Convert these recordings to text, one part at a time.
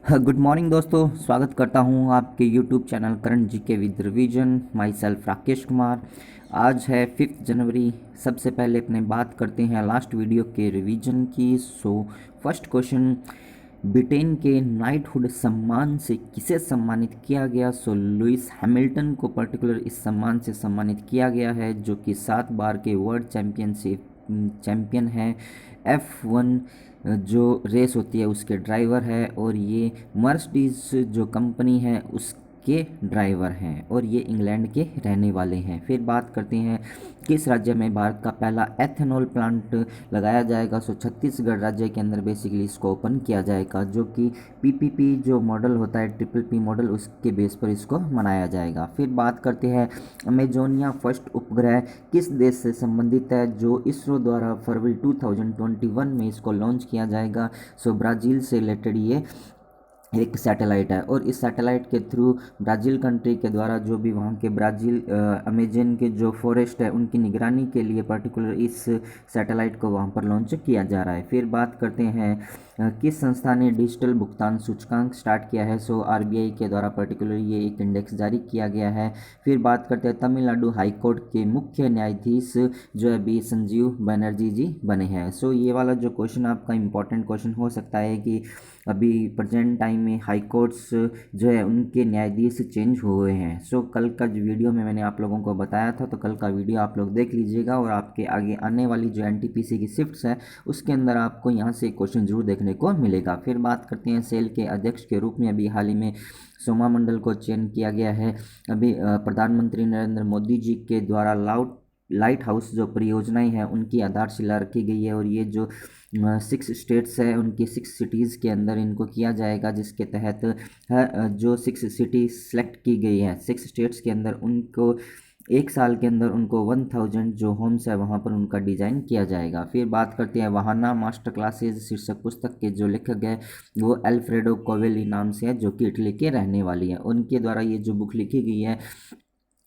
Good morning दोस्तों, स्वागत करता हूं आपके यूट्यूब चैनल करंट जी के with revision. My self Rakesh Kumar. आज है 5 जनवरी। सबसे पहले अपने बात करते हैं लास्ट वीडियो के रिवीजन की। फर्स्ट क्वेश्चन, ब्रिटेन के नाइटहुड सम्मान से किसे सम्मानित किया गया? लुइस हैमिल्टन को पर्टिकुलर इस सम्मान से सम्मानित किया गया है, जो कि 7 बार के वर्ल्ड चैम्पियन है। F1 जो रेस होती है उसके ड्राइवर है, और ये मर्सिडीज जो कंपनी है उसके ड्राइवर हैं, और ये इंग्लैंड के रहने वाले हैं। फिर बात करते हैं किस राज्य में भारत का पहला एथेनॉल प्लांट लगाया जाएगा? छत्तीसगढ़ राज्य के अंदर बेसिकली इसको ओपन किया जाएगा, जो कि PPP जो मॉडल होता है, PPP मॉडल, उसके बेस पर इसको मनाया जाएगा। फिर बात करते हैं अमेजोनिया फर्स्ट उपग्रह किस देश से संबंधित है, जो इसरो द्वारा फरवरी 2021 में इसको लॉन्च किया जाएगा। ब्राज़ील से रिलेटेड ये एक सैटेलाइट है, और इस सैटेलाइट के थ्रू ब्राज़ील कंट्री के द्वारा जो भी वहाँ के ब्राज़ील अमेजन के जो फॉरेस्ट है उनकी निगरानी के लिए पर्टिकुलर इस सैटेलाइट को वहाँ पर लॉन्च किया जा रहा है। फिर बात करते हैं किस संस्था ने डिजिटल भुगतान सूचकांक स्टार्ट किया है? RBI के द्वारा पर्टिकुलर ये एक इंडेक्स जारी किया गया है। फिर बात करते हैं तमिलनाडु हाई कोर्ट के मुख्य न्यायाधीश जो है बी संजीव बनर्जी जी बने हैं। ये वाला जो क्वेश्चन आपका इंपॉर्टेंट क्वेश्चन हो सकता है कि अभी प्रेजेंट टाइम में हाई कोर्ट्स जो है उनके न्यायाधीश चेंज हुए हैं। कल का जो वीडियो में मैंने आप लोगों को बताया था, तो कल का वीडियो आप लोग देख लीजिएगा, और आपके आगे आने वाली जो NTPC की शिफ्ट्स है उसके अंदर आपको यहाँ से क्वेश्चन जरूर देखने को मिलेगा। फिर बात करते हैं सेल के अध्यक्ष के रूप में अभी हाल ही में सोमा मंडल को चयन किया गया है। अभी प्रधानमंत्री नरेंद्र मोदी जी के द्वारा लाइट हाउस जो परियोजनाएं हैं उनकी आधारशिला रखी गई है, और ये जो 6 स्टेट्स है उनकी 6 सिटीज़ के अंदर इनको किया जाएगा, जिसके तहत जो 6 सिटी सेलेक्ट की गई है 6 स्टेट्स के अंदर, उनको 1 साल के अंदर उनको 1000 जो होम्स है वहाँ पर उनका डिज़ाइन किया जाएगा। फिर बात करते हैं वाहना मास्टर क्लासेज शीर्षक पुस्तक के जो लेखक है वो अल्फ्रेडो कोवेली नाम से है, जो कि इटली के रहने वाली है। उनके द्वारा ये जो बुक लिखी गई है,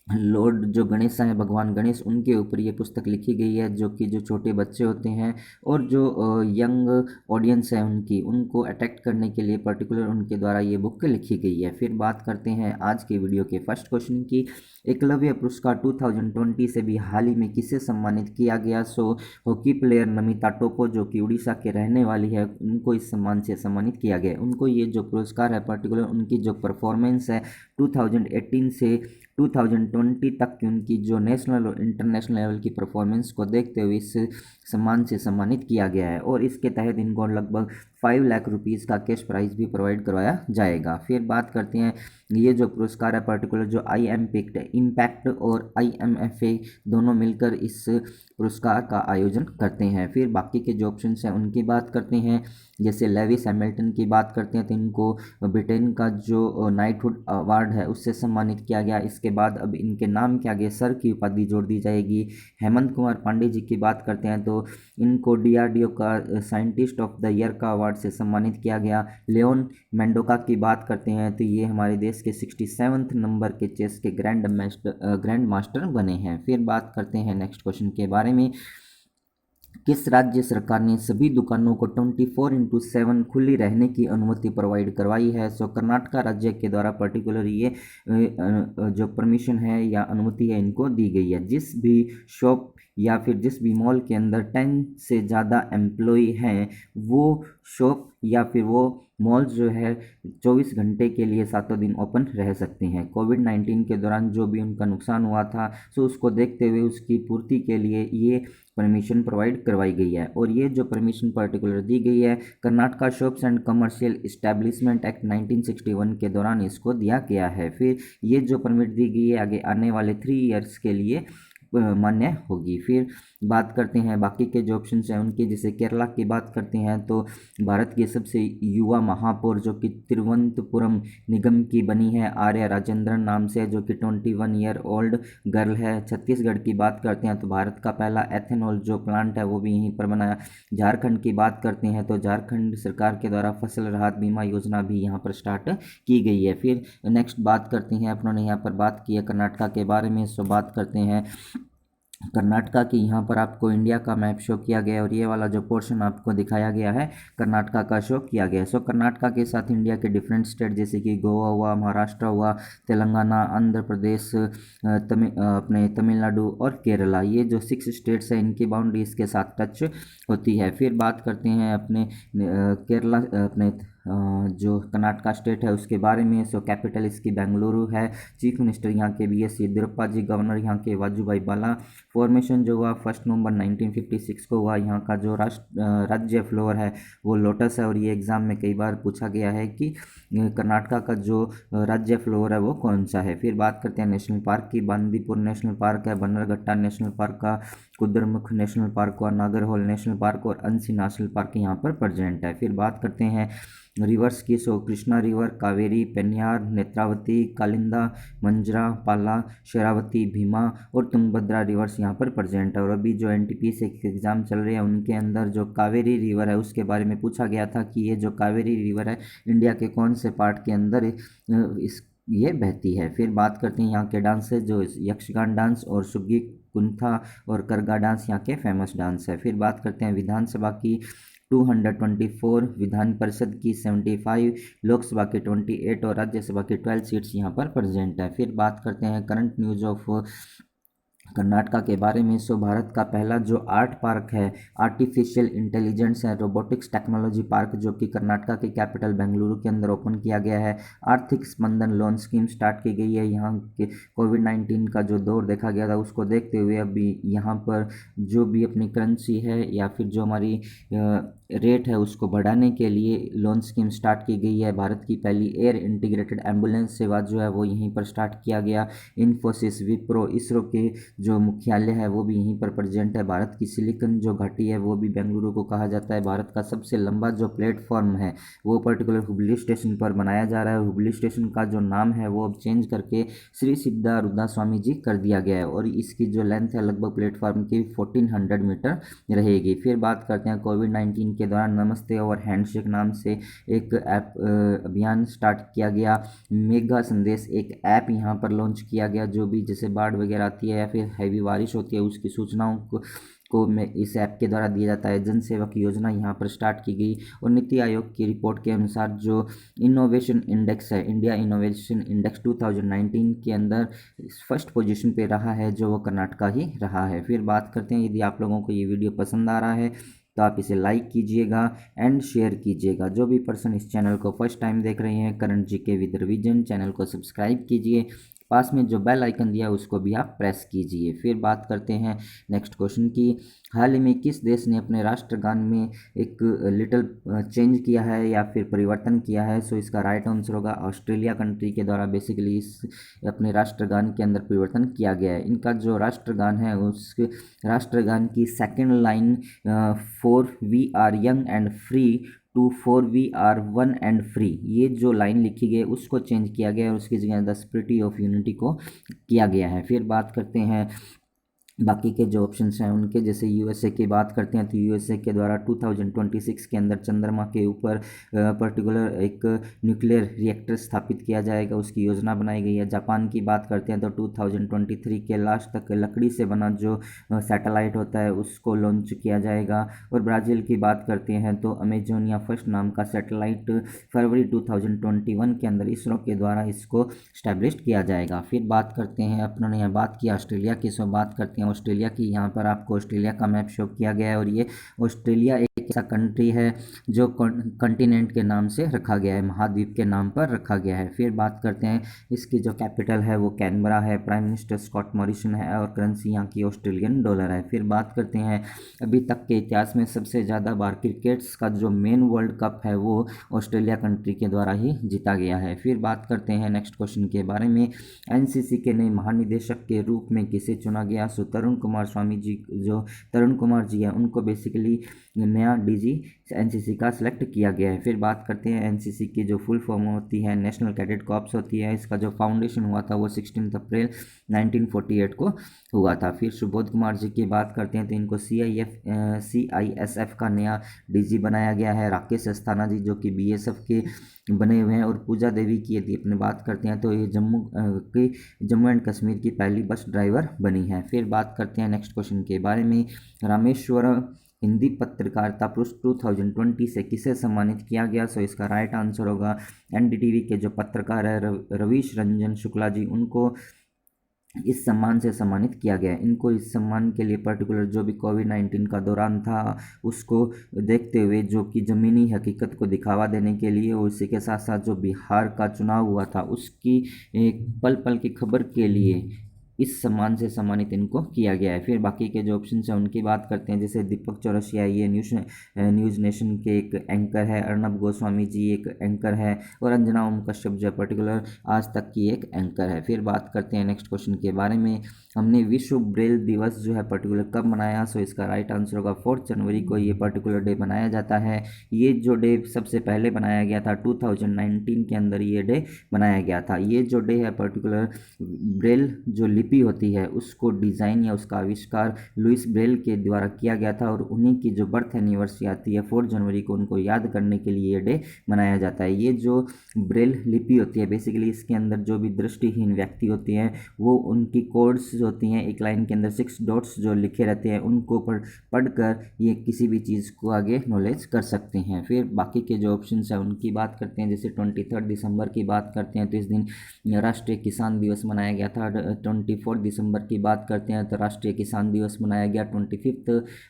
लॉर्ड जो गणेश हैं, भगवान गणेश, उनके ऊपर ये पुस्तक लिखी गई है, जो कि जो छोटे बच्चे होते हैं और जो यंग ऑडियंस है उनको अट्रैक्ट करने के लिए पर्टिकुलर उनके द्वारा ये बुक लिखी गई है। फिर बात करते हैं आज के वीडियो के फर्स्ट क्वेश्चन की। एकलव्य पुरस्कार 2020 से भी हाल ही में किसे सम्मानित किया गया? हॉकी प्लेयर नमिता टोप्पो जो कि उड़ीसा के रहने वाली है, उनको इस सम्मान से सम्मानित किया गया। उनको ये जो पुरस्कार है पर्टिकुलर उनकी जो परफॉर्मेंस है 2018 से 2020 तक की उनकी जो नेशनल और इंटरनेशनल लेवल की परफॉर्मेंस को देखते हुए इस सम्मान से सम्मानित किया गया है, और इसके तहत इनको लगभग 5 लाख रुपीज़ का कैश प्राइज भी प्रोवाइड करवाया जाएगा। फिर बात करते हैं ये जो पुरस्कार है पर्टिकुलर जो इम्पैक्ट और IMFA दोनों मिलकर इस पुरस्कार का आयोजन करते हैं। फिर बाकी के जो ऑप्शन हैं उनकी बात करते हैं। जैसे लेविस हैमिल्टन की बात करते हैं तो इनको ब्रिटेन का जो नाइटहुड अवार्ड है उससे सम्मानित किया गया। इसके बाद अब इनके नाम के आगे सर की उपाधि जोड़ दी जाएगी। हेमंत कुमार पांडे जी की बात करते हैं तो इनको DRDO का साइंटिस्ट ऑफ द ईयर का अवार्ड से सम्मानित किया गया। लियोन मेंडोका की बात करते हैं तो ये हमारे देश के 67वें नंबर के चेस के ग्रैंड मास्टर बने हैं। फिर बात करते हैं नेक्स्ट क्वेश्चन के बारे में। किस राज्य सरकार ने सभी दुकानों को 24x7 खुली रहने की अनुमति प्रोवाइड करवाई है? कर्नाटका राज्य के द्वारा पर्टिकुलर ये जो परमिशन है या अनुमति है इनको दी गई है। जिस भी शॉप या फिर जिस भी मॉल के अंदर 10 से ज़्यादा एम्प्लॉय हैं वो शॉप या फिर वो मॉल जो है 24 घंटे के लिए 7 दिन ओपन रह सकते हैं। कोविड-19 के दौरान जो भी उनका नुकसान हुआ था उसको देखते हुए उसकी पूर्ति के लिए ये परमिशन प्रोवाइड करवाई गई है, और ये जो परमिशन पर्टिकुलर दी गई है Karnataka shops and commercial establishment act 1961 के दौरान इसको दिया गया है। फिर ये जो परमिट दी गई है आगे आने वाले 3 ईयर्स के लिए मान्य होगी। फिर बात करते हैं बाकी के जो ऑप्शन हैं उनकी। जैसे केरला की बात करते हैं तो भारत की सबसे युवा महापौर जो कि तिरुवनंतपुरम निगम की बनी है आर्या राजेंद्रन नाम से, जो कि 21 ईयर ओल्ड गर्ल है। छत्तीसगढ़ की बात करते हैं तो भारत का पहला एथेनॉल जो प्लांट है वो भी यहीं पर बनाया। झारखंड की बात करते हैं तो झारखंड सरकार के द्वारा फसल राहत बीमा योजना भी यहाँ पर स्टार्ट की गई है। फिर नेक्स्ट बात करते हैं, अपनों ने यहाँ पर बात की है कर्नाटका के बारे में, बात करते हैं कर्नाटका की यहाँ पर आपको इंडिया का मैप शो किया गया है और ये वाला जो पोर्शन आपको दिखाया गया है कर्नाटका का शो किया गया है। सो कर्नाटका के साथ इंडिया के डिफरेंट स्टेट जैसे कि गोवा हुआ, महाराष्ट्र हुआ, तेलंगाना, आंध्र प्रदेश, अपने तमिलनाडु और केरला, ये जो 6 स्टेट्स हैं इनकी बाउंड्री इसके साथ टच होती है। फिर बात करते हैं अपने केरला, अपने जो कर्नाटका स्टेट है उसके बारे में। सो कैपिटल इसकी बेंगलुरु है। चीफ मिनिस्टर यहाँ के बी एस येदियुरप्पा जी, गवर्नर यहाँ के वाजूभाई वाला। फॉर्मेशन जो हुआ 1 नवंबर 1956 को हुआ। यहाँ का जो राज्य फ्लोर है वो लोटस है और ये एग्ज़ाम में कई बार पूछा गया है कि कर्नाटका का जो राज्य फ्लोर है वो कौन सा है। फिर बात करते हैं नेशनल पार्क की। बांदीपुर नेशनल पार्क है, बन्नरघट्टा नेशनल पार्क का, कुद्रेमुख नेशनल पार्क और नागरहोल नेशनल पार्क और अंसी नेशनल पार्क यहाँ पर प्रेजेंट है। फिर बात करते हैं रिवर्स की। सो कृष्णा रिवर, कावेरी, पेन्यार, नेत्रावती, कालिंदा, मंजरा, पाला, शरावती, भीमा और तुंगभद्रा रिवर्स यहाँ पर प्रेजेंट है। और अभी जो एनटीपीसी के एग्ज़ाम चल रहे हैं उनके अंदर जो कावेरी रिवर है उसके बारे में पूछा गया था कि ये जो कावेरी रिवर है इंडिया के कौन से पार्ट के अंदर इस ये बहती है। फिर बात करते हैं यहाँ के डांसेस, जो यक्षगान डांस और सुग्गी कुंथा और करगा डांस यहाँ के फेमस डांस है। फिर बात करते हैं विधानसभा की। 224, विधान परिषद की 75, लोकसभा के 28 और राज्यसभा की 12 सीट्स यहाँ पर प्रेजेंट है। फिर बात करते हैं करंट न्यूज़ ऑफ कर्नाटका के बारे में। सो भारत का पहला जो आर्ट पार्क है, आर्टिफिशियल इंटेलिजेंस है रोबोटिक्स टेक्नोलॉजी पार्क, जो कि कर्नाटका की कैपिटल बेंगलुरु के अंदर ओपन किया गया है। आर्थिक स्पंदन लोन स्कीम स्टार्ट की गई है। यहाँ के कोविड-19 का जो दौर देखा गया था उसको देखते हुए अभी यहाँ पर जो भी अपनी करेंसी है या फिर जो हमारी रेट है उसको बढ़ाने के लिए लोन स्कीम स्टार्ट की गई है। भारत की पहली एयर इंटीग्रेटेड एम्बुलेंस सेवा जो है वो यहीं पर स्टार्ट किया गया। इन्फोसिस, विप्रो, इसरो के जो मुख्यालय है वो भी यहीं पर प्रेजेंट है। भारत की सिलिकॉन जो घाटी है वो भी बेंगलुरु को कहा जाता है। भारत का सबसे लंबा जो प्लेटफॉर्म है वो पर्टिकुलर हुबली स्टेशन पर बनाया जा रहा है। हुबली स्टेशन का जो नाम है वो अब चेंज करके श्री सिद्धा रुद्रा स्वामी जी कर दिया गया है और इसकी जो लेंथ है लगभग प्लेटफॉर्म की 1400 मीटर रहेगी। फिर बात करते हैं कोविड-19 के दौरान नमस्ते और हैंडशेक नाम से एक ऐप अभियान स्टार्ट किया गया। मेगा संदेश एक ऐप यहाँ पर लॉन्च किया गया, जो भी जैसे बाढ़ वगैरह आती है या फिर हैवी बारिश होती है उसकी सूचनाओं को में इस ऐप के द्वारा दिया जाता है। जन सेवक योजना यहाँ पर स्टार्ट की गई और नीति आयोग की रिपोर्ट के अनुसार जो इनोवेशन इंडेक्स है, इंडिया इनोवेशन इंडेक्स 2019 के अंदर फर्स्ट पोजीशन पे रहा है, जो वो कर्नाटका ही रहा है। फिर बात करते हैं, यदि आप लोगों को ये वीडियो पसंद आ रहा है तो आप इसे लाइक कीजिएगा एंड शेयर कीजिएगा। जो भी पर्सन इस चैनल को फर्स्ट टाइम देख रहे हैं, current GK with revision channel को सब्सक्राइब कीजिए। पास में जो बेल आइकन दिया है उसको भी आप प्रेस कीजिए। फिर बात करते हैं नेक्स्ट क्वेश्चन की। हाल ही में किस देश ने अपने राष्ट्रगान में एक लिटिल चेंज किया है या फिर परिवर्तन किया है? सो इसका राइट आंसर होगा ऑस्ट्रेलिया कंट्री के द्वारा बेसिकली इस अपने राष्ट्रगान के अंदर परिवर्तन किया गया है। इनका जो राष्ट्रगान है उस राष्ट्रगान की second line for we are young and free to for we are one and free, ये जो लाइन लिखी गई है उसको चेंज किया गया है और उसकी जगह द स्पिरिट ऑफ यूनिटी को किया गया है। फिर बात करते हैं बाकी के जो ऑप्शंस हैं उनके, जैसे यूएसए की बात करते हैं तो यूएसए के द्वारा 2026 के अंदर चंद्रमा के ऊपर पर्टिकुलर एक न्यूक्लियर रिएक्टर स्थापित किया जाएगा, उसकी योजना बनाई गई है। जापान की बात करते हैं तो 2023 के लास्ट तक लकड़ी से बना जो सैटेलाइट होता है उसको लॉन्च किया जाएगा। और ब्राज़ील की बात करते हैं तो अमेजोनिया फर्स्ट नाम का सैटेलाइट फरवरी 2021 के अंदर इसरो के द्वारा इसको स्टैब्लिश किया जाएगा। फिर बात करते हैं, अपने यहाँ बात की ऑस्ट्रेलिया की, सो बात करते हैं ऑस्ट्रेलिया की। यहाँ पर आपको ऑस्ट्रेलिया का मैप शो किया गया है और ये ऑस्ट्रेलिया एक ऐसा कंट्री है जो कॉन्टिनेंट के नाम से रखा गया है, महाद्वीप के नाम पर रखा गया है। फिर बात करते हैं इसकी जो कैपिटल है वो कैनबरा है, प्राइम मिनिस्टर स्कॉट मॉरिसन है और करेंसी यहाँ की ऑस्ट्रेलियन डॉलर है। फिर बात करते हैं अभी तक के इतिहास में सबसे ज़्यादा बार क्रिकेट्स का जो मेन वर्ल्ड कप है वो ऑस्ट्रेलिया कंट्री के द्वारा ही जीता गया है। फिर बात करते हैं नेक्स्ट क्वेश्चन के बारे में। एनसीसी के नए महानिदेशक के रूप में किसे चुना गया? सो तरुण कुमार स्वामी जी, जो तरुण कुमार जी हैं उनको बेसिकली नया डीजी एनसीसी का सिलेक्ट किया गया है। फिर बात करते हैं एनसीसी की जो फुल फॉर्म होती है नेशनल कैडेट कॉर्प्स होती है, इसका जो फाउंडेशन हुआ था वो 16 अप्रैल 1948 को हुआ था। फिर सुबोध कुमार जी की बात करते हैं तो इनको CISF का नया डीजी बनाया गया है। राकेश अस्थाना जी जो कि BSF के बने हुए हैं। और पूजा देवी की यदि अपनी बात करते हैं तो ये जम्मू एंड कश्मीर की पहली बस ड्राइवर बनी है। फिर बात बात करते हैं नेक्स्ट क्वेश्चन के बारे में। रामेश्वरम हिंदी पत्रकारिता पुरस्कार 2020 से किसे सम्मानित किया गया? सो इसका राइट आंसर होगा एनडीटीवी के जो पत्रकार है रवीश रंजन शुक्ला जी, उनको इस सम्मान से सम्मानित किया गया। इनको इस सम्मान के लिए पर्टिकुलर जो भी कोविड-19 का दौरान था उसको देखते हुए, जो कि ज़मीनी हकीकत को दिखावा देने के लिए, और इसी के साथ साथ जो बिहार का चुनाव हुआ था उसकी एक पल पल की खबर के लिए इस सम्मान से सम्मानित इनको किया गया है। फिर बाकी के जो ऑप्शन हैं उनकी बात करते हैं, जैसे दीपक चौरसिया, ये न्यूज़ नेशन के एक एंकर है, अर्नब गोस्वामी जी एक एंकर है, और अंजना ओम कश्यप जो पर्टिकुलर आज तक की एक एंकर है। फिर बात करते हैं नेक्स्ट क्वेश्चन के बारे में। हमने विश्व ब्रेल दिवस जो है पर्टिकुलर कब मनाया? सो इसका राइट आंसर होगा 4 जनवरी को ये पर्टिकुलर डे मनाया जाता है। ये जो डे सबसे पहले बनाया गया था 2019 के अंदर ये डे बनाया गया था। ये जो डे है पर्टिकुलर ब्रेल जो लिपि होती है उसको डिज़ाइन या उसका आविष्कार लुइस ब्रेल के द्वारा किया गया था, और उन्हीं की जो बर्थ एनिवर्सरी आती है 4 जनवरी को, उनको याद करने के लिए ये डे मनाया जाता है। ये जो ब्रेल लिपि होती है बेसिकली इसके अंदर जो भी दृष्टिहीन व्यक्ति होते हैं वो उनकी कोड्स होती हैं, एक लाइन के अंदर 6 डॉट्स जो लिखे रहते हैं उनको पढ़कर ये किसी भी चीज़ को आगे नॉलेज कर सकते हैं। फिर बाकी के जो ऑप्शन है उनकी बात करते हैं, जैसे 23 दिसंबर की बात करते हैं तो इस दिन राष्ट्रीय किसान दिवस मनाया गया था। 24 दिसंबर की बात करते हैं तो राष्ट्रीय किसान दिवस मनाया गया। 25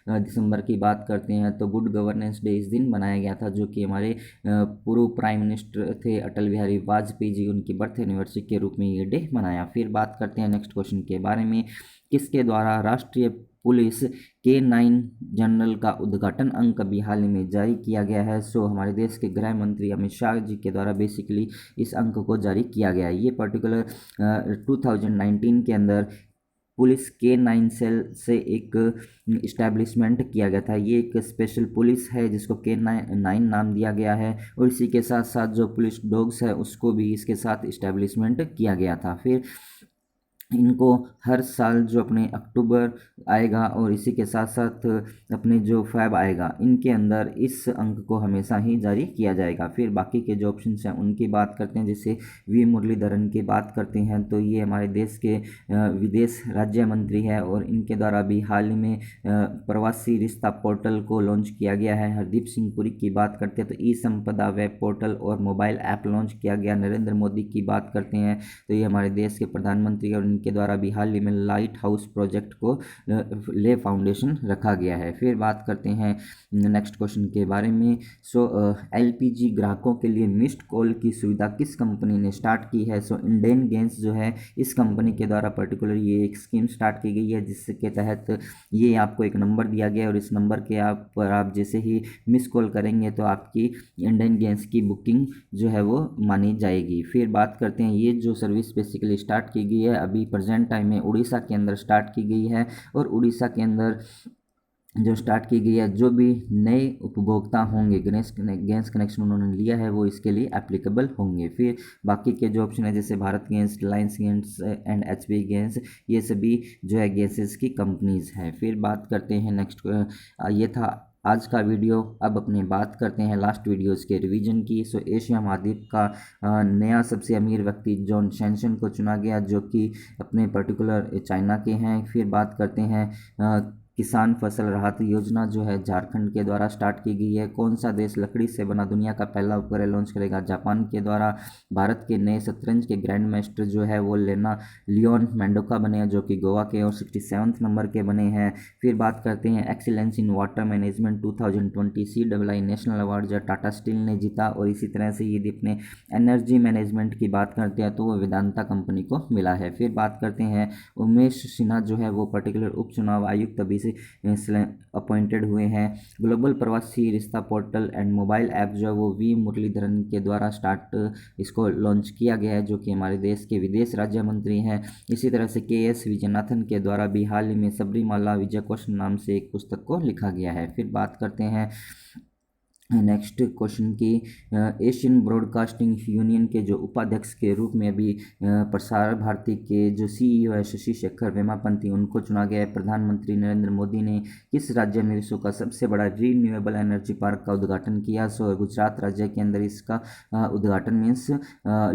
दिसंबर की बात करते हैं तो गुड गवर्नेंस डे इस दिन मनाया गया था, जो कि हमारे पूर्व प्राइम मिनिस्टर थे अटल बिहारी वाजपेयी जी, उनकी बर्थ एनिवर्सरी के रूप में ये डे मनाया। फिर बात करते हैं नेक्स्ट क्वेश्चन के बारे में, किसके द्वारा राष्ट्रीय पुलिस K9 जनरल का उद्घाटन अंक अभी हाल ही में जारी किया गया है? सो हमारे देश के गृह मंत्री अमित शाह जी के द्वारा बेसिकली इस अंक को जारी किया गया है। ये पर्टिकुलर 2019 के अंदर पुलिस K9 सेल से एक इस्टेब्लिशमेंट किया गया था। ये एक स्पेशल पुलिस है जिसको K9 नाम दिया गया है, और इसी के साथ साथ जो पुलिस डॉग्स है उसको भी इसके साथ इस्टेब्लिशमेंट किया गया था। फिर इनको हर साल जो अपने अक्टूबर आएगा और इसी के साथ साथ अपने जो फैब आएगा, इनके अंदर इस अंक को हमेशा ही जारी किया जाएगा। फिर बाकी के जो ऑप्शन हैं उनकी बात करते हैं, जैसे वी मुरलीधरन की बात करते हैं तो ये हमारे देश के विदेश राज्य मंत्री है, और इनके द्वारा भी हाल ही में प्रवासी रिश्ता पोर्टल को लॉन्च किया गया है। हरदीप सिंह पुरी की बात करते हैं तो ई संपदा वेब पोर्टल और मोबाइल ऐप लॉन्च किया गया। नरेंद्र मोदी की बात करते हैं तो ये हमारे देश के प्रधानमंत्री, और के द्वारा भी हाल ही में लाइट हाउस प्रोजेक्ट को ले फाउंडेशन रखा गया है। फिर बात करते हैं नेक्स्ट क्वेश्चन के बारे में। सो एलपीजी ग्राहकों के लिए मिस्ड कॉल की सुविधा किस कंपनी ने स्टार्ट की है? सो इंडियन गैस जो है इस कंपनी के द्वारा पर्टिकुलर ये एक स्कीम स्टार्ट की गई है, जिसके तहत ये आपको एक नंबर दिया गया है, और इस नंबर के आप जैसे ही मिस कॉल करेंगे तो आपकी इंडियन गैस की बुकिंग जो है वो मानी जाएगी। फिर बात करते हैं, ये जो सर्विस बेसिकली स्टार्ट की गई है अभी प्रेजेंट टाइम में उड़ीसा के अंदर स्टार्ट की गई है, और उड़ीसा के अंदर जो स्टार्ट की गई है जो भी नए उपभोक्ता होंगे गैस कनेक्शन उन्होंने लिया है वो इसके लिए एप्लीकेबल होंगे। फिर बाकी के जो ऑप्शन है जैसे Bharat gas, Reliance gas and HP gas, ये सभी जो है गैसेस की कंपनीज हैं। फिर बात करते हैं नेक्स्ट, ये था आज का वीडियो। अब अपने बात करते हैं लास्ट वीडियोस के रिवीजन की। सो एशिया महाद्वीप का नया सबसे अमीर व्यक्ति जॉन शेंशन को चुना गया, जो कि अपने पर्टिकुलर चाइना के हैं। फिर बात करते हैं किसान फसल राहत योजना जो है झारखंड के द्वारा स्टार्ट की गई है। कौन सा देश लकड़ी से बना दुनिया का पहला उपग्रह लॉन्च करेगा? जापान के द्वारा। भारत के नए शतरंज के ग्रैंड मास्टर जो है वो लियोन मेंडोका बने हैं, जो कि गोवा के और 67 नंबर के बने हैं। फिर बात करते हैं excellence in water management 2020 CII national award जो टाटा स्टील ने जीता, और इसी तरह से यदि अपने एनर्जी मैनेजमेंट की बात करते हैं तो वो वेदांता कंपनी को मिला है। फिर बात करते हैं उमेश सिन्हा जो है वो पर्टिकुलर उपचुनाव आयुक्त अभी से अपॉइंटेड हुए हैं। ग्लोबल प्रवासी रिश्ता पोर्टल एंड मोबाइल ऐप जो है वो वी मुरलीधरन के द्वारा इसको लॉन्च किया गया है, जो कि हमारे देश के विदेश राज्य मंत्री हैं। इसी तरह से KS विजयनाथन के द्वारा भी हाल ही में सबरीमाला विजय कोश नाम से एक पुस्तक को लिखा गया है। फिर बात करते हैं नेक्स्ट क्वेश्चन की एशियन ब्रॉडकास्टिंग यूनियन के जो उपाध्यक्ष के रूप में अभी प्रसार भारती के जो सीईओ है शशि शेखर वेमापंती उनको चुना गया है। प्रधानमंत्री नरेंद्र मोदी ने किस राज्य में विश्व का सबसे बड़ा रीन्यूएबल एनर्जी पार्क का उद्घाटन किया? सो गुजरात राज्य के अंदर इसका उद्घाटन मीन्स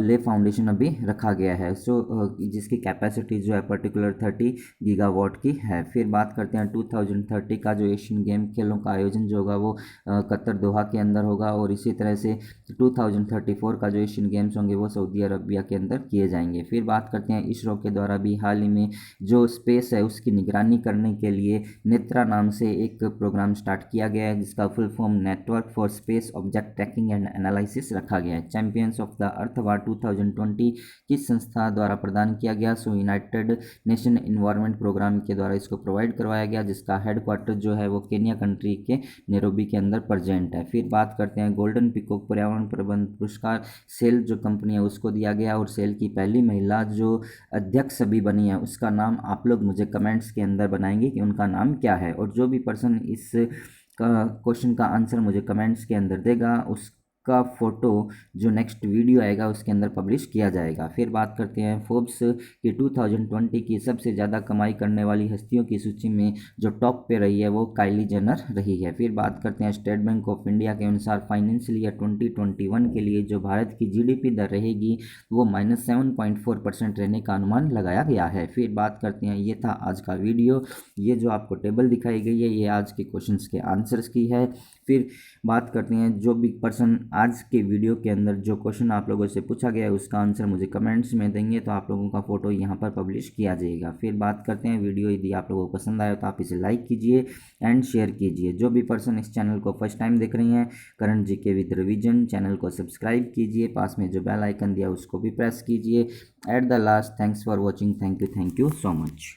ले फाउंडेशन अभी रखा गया है। सो जिसकी कैपेसिटी जो है पर्टिकुलर 30 गीगावाट की है। फिर बात करते हैं 2030 का जो एशियन गेम खेलों का आयोजन जो होगा वो कतर दोहा के अंदर होगा, और इसी तरह से 2034 का जो एशियन गेम्स होंगे वो सऊदी अरबिया के अंदर किए जाएंगे। फिर बात करते हैं इसरो के द्वारा भी हाल ही में जो स्पेस है उसकी निगरानी करने के लिए नेत्रा नाम से एक प्रोग्राम स्टार्ट किया गया है, जिसका full form network for space object tracking and analysis रखा गया है। Champions of the earth award 2020 किस संस्था द्वारा प्रदान किया गया? सो यूनाइटेड नेशन इन्वायरमेंट प्रोग्राम के द्वारा इसको प्रोवाइड करवाया गया, जिसका हेडक्वार्टर जो है वो केन्या कंट्री के नैरोबी के अंदर प्रेजेंट है। फिर बात करते हैं गोल्डन पीकॉक पर्यावरण प्रबंध पुरस्कार सेल जो कंपनी है उसको दिया गया, और सेल की पहली महिला जो अध्यक्ष अभी बनी है उसका नाम आप लोग मुझे कमेंट्स के अंदर बनाएंगे कि उनका नाम क्या है, और जो भी पर्सन इस क्वेश्चन का आंसर मुझे कमेंट्स के अंदर देगा उसका फ़ोटो जो नेक्स्ट वीडियो आएगा उसके अंदर पब्लिश किया जाएगा। फिर बात करते हैं फोर्ब्स की 2020 की सबसे ज़्यादा कमाई करने वाली हस्तियों की सूची में जो टॉप पे रही है वो काइली जेनर रही है। फिर बात करते हैं स्टेट बैंक ऑफ इंडिया के अनुसार फाइनेंशियल ईयर 2021 के लिए जो भारत की जीडीपी दर रहेगी वो -7.4% रहने का अनुमान लगाया गया है। फिर बात करते हैं, ये था आज का वीडियो। ये जो आपको टेबल दिखाई गई है ये आज के क्वेश्चंस के आंसर्स की है। फिर बात करते हैं जो भी पर्सन आज के वीडियो के अंदर जो क्वेश्चन आप लोगों से पूछा गया है उसका आंसर मुझे कमेंट्स में देंगे तो आप लोगों का फ़ोटो यहाँ पर पब्लिश किया जाएगा। फिर बात करते हैं वीडियो यदि आप लोगों को पसंद आया तो आप इसे लाइक कीजिए एंड शेयर कीजिए। जो भी पर्सन इस चैनल को फर्स्ट टाइम देख रही हैं करण जीके विद रिवीजन चैनल को सब्सक्राइब कीजिए, पास में जो बेल आइकन दिया उसको भी प्रेस कीजिए। At the last thanks for watching, thank you so much.